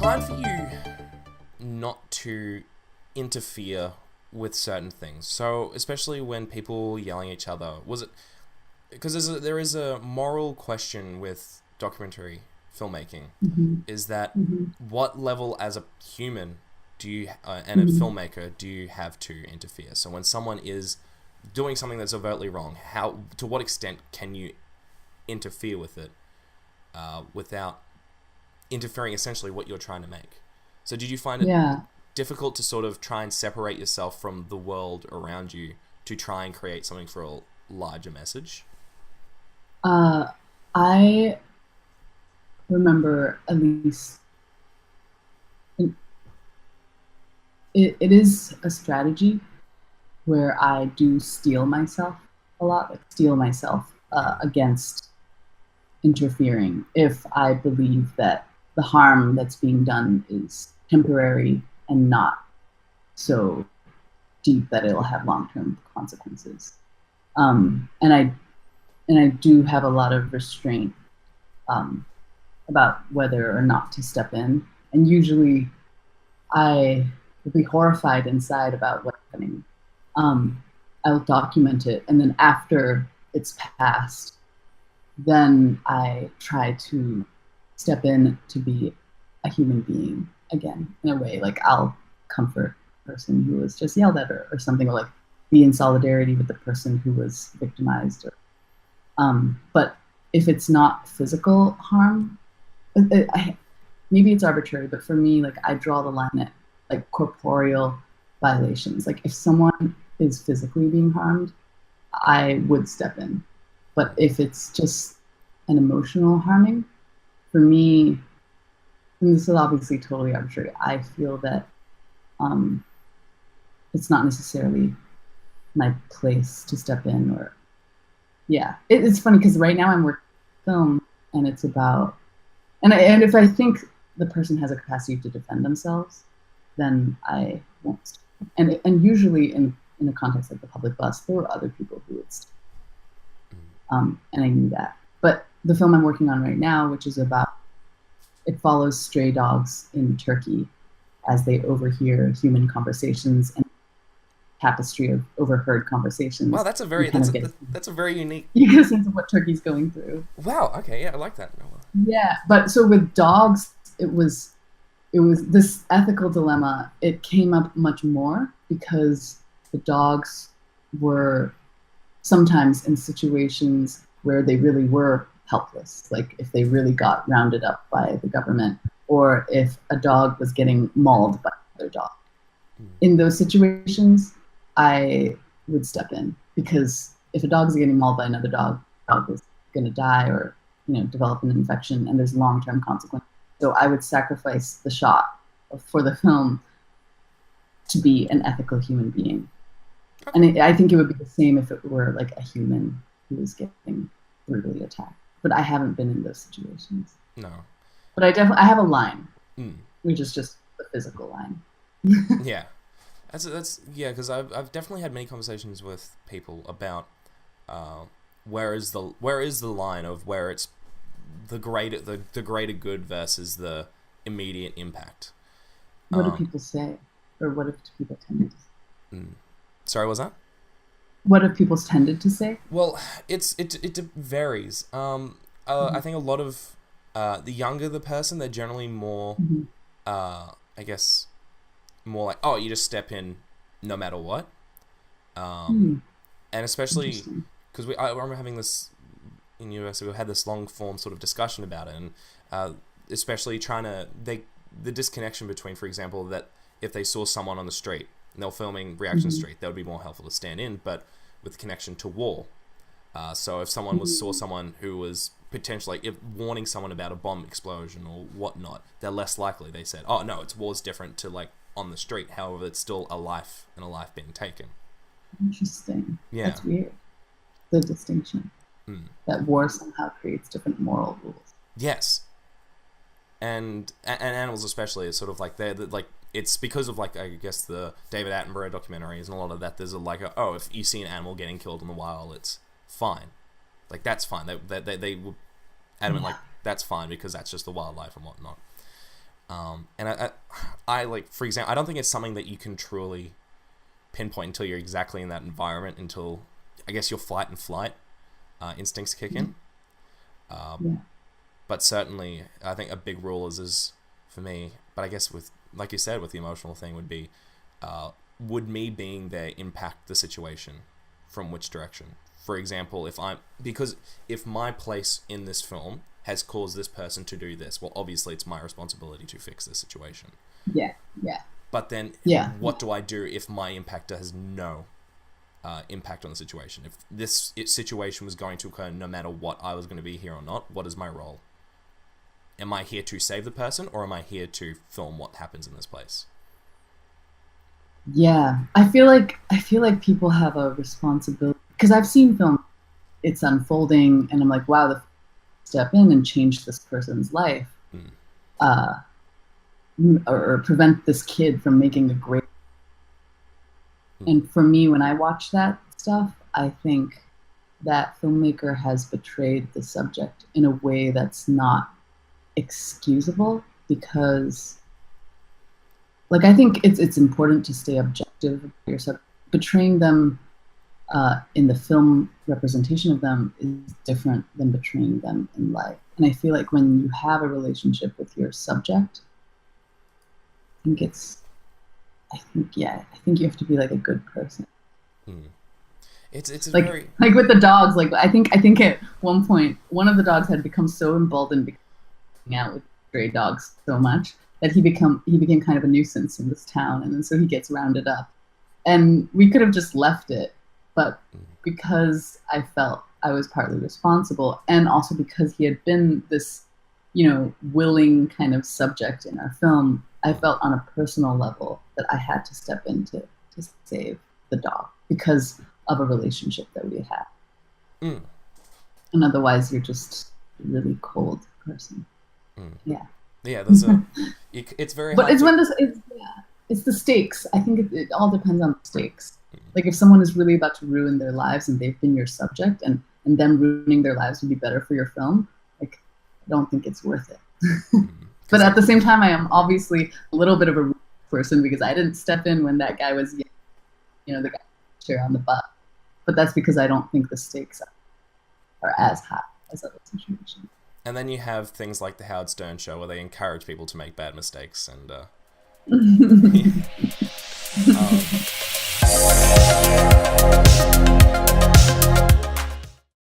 hard for you not to interfere with certain things. So, especially when people yelling at each other, was it because there is a moral question with documentary filmmaking? Mm-hmm. Is that Mm-hmm. what level as a human do you and a Mm-hmm. filmmaker do you have to interfere? So when someone is doing something that's overtly wrong, how to what extent can you interfere with it without interfering essentially what you're trying to make? So did you find it Yeah. difficult to sort of try and separate yourself from the world around you to try and create something for a larger message? Uh, I remember at least it, it is a strategy where I do steel myself a lot, like steel myself Mm. against interfering if I believe that the harm that's being done is temporary and not so deep that it'll have long-term consequences. And I do have a lot of restraint um, about whether or not to step in. And usually I will be horrified inside about what's happening. Um, I'll document it. And then after it's passed, then I try to step in to be a human being again, in a way. Like I'll comfort a person who was just yelled at or something, or like be in solidarity with the person who was victimized. But if it's not physical harm, I, maybe it's arbitrary, but for me, like I draw the line at like corporeal violations. Like if someone is physically being harmed, I would step in. But if it's just an emotional harming, for me, and this is obviously totally arbitrary, I feel that um, it's not necessarily my place to step in. Or yeah, it's funny because right now I'm working on film, and it's about and if I think the person has a capacity to defend themselves, then I won't. And usually in a context like the public bus, there were other people who would. And I knew that. But the film I'm working on right now, which is about, it follows stray dogs in Turkey as they overhear human conversations and tapestry of overheard Wow, conversations. that's a You very kind that's of a, get that's a very unique. you get a sense of what Turkey's going through. Wow. Okay. Yeah, I like that. Yeah, but so with dogs, it was this ethical dilemma. It came up much more because the dogs were sometimes in situations where they really were helpless, like if they really got rounded up by the government, or if a dog was getting mauled by another dog. Mm. In those situations, I would step in because if a dog is getting mauled by another dog, the dog is going to die or develop an infection, and there's long-term consequences. So I would sacrifice the shot for the film to be an ethical human being. And Okay. I think it would be the same if it were like a human who was getting brutally attacked. But I haven't been in those situations. No. But I have a line, Mm. which is just the physical line. Yeah. That's yeah, because I've definitely had many conversations with people about uh, where is the line of where it's the greater good versus the immediate impact. What do Um, people say, or what have people tended to say? mm. Sorry, was that? What have people tended to say? Well, it varies. I Mm-hmm. think a lot of the younger the person, they're generally more, Mm-hmm. I guess, more like, oh, you just step in no matter what. Um, Hmm. and especially Interesting. because I remember having this in university, we had this long form sort of discussion about it, and especially trying to the disconnection between, for example, that if they saw someone on the street and they were filming reaction Mm-hmm. street, that would be more helpful to stand in, but with connection to war. So if someone saw Mm-hmm. someone who was potentially if warning someone about a bomb explosion or whatnot, they're less likely. They said, "Oh no, it's war's different to like on the street." However, it's still a life and a life being taken. Interesting. Yeah. That's weird. The distinction Mm. that war somehow creates different moral rules. Yes. And animals especially is sort of like like it's because of like I guess the David Attenborough documentaries and a lot of that. There's oh, if you see an animal getting killed in the wild, it's fine. Like that's fine. They were adamant Yeah. like that's fine because that's just the wildlife and whatnot. And I like, for example, I don't think it's something that you can truly pinpoint until you're exactly in that environment, until I guess your fight and flight instincts kick in. Yeah. But certainly, I think a big rule is for me. But I guess with, like you said, with the emotional thing would be, would me being there impact the situation from which direction? For example, because if my place in this film has caused this person to do this, well, obviously it's my responsibility to fix this situation. Yeah. Yeah. But then, Yeah. what do I do if my impactor has no impact on the situation? If this situation was going to occur no matter what, I was going to be here or not, what is my role? Am I here to save the person, or am I here to film what happens in this place? Yeah. I feel like people have a responsibility, because I've seen film, it's unfolding, and I'm like, wow, the step in and change this person's life, or prevent this kid from making a great. And for me, when I watch that stuff, I think that filmmaker has betrayed the subject in a way that's not excusable, because, like, I think it's important to stay objective about your subject. Betraying them in the film representation of them is different than betraying them in life. And I feel like when you have a relationship with your subject, I think you have to be like a good person. It's like very like with the dogs. Like I think at one point one of the dogs had become so emboldened because out with stray dogs so much that he became kind of a nuisance in this town, and then so he gets rounded up. And we could have just left it, but because I felt I was partly responsible, and also because he had been this, willing kind of subject in our film, I felt on a personal level that I had to step in to save the dog because of a relationship that we had. And otherwise, you're just a really cold person. Yeah. Yeah, it's very but hard. It's the stakes. I think it all depends on the stakes. Like if someone is really about to ruin their lives and they've been your subject, and them ruining their lives would be better for your film, like I don't think it's worth it. But at the same time, I am obviously a little bit of a person because I didn't step in when that guy was, the guy on the bus. But that's because I don't think the stakes are as high as other situations. And then you have things like the Howard Stern show where they encourage people to make bad mistakes, and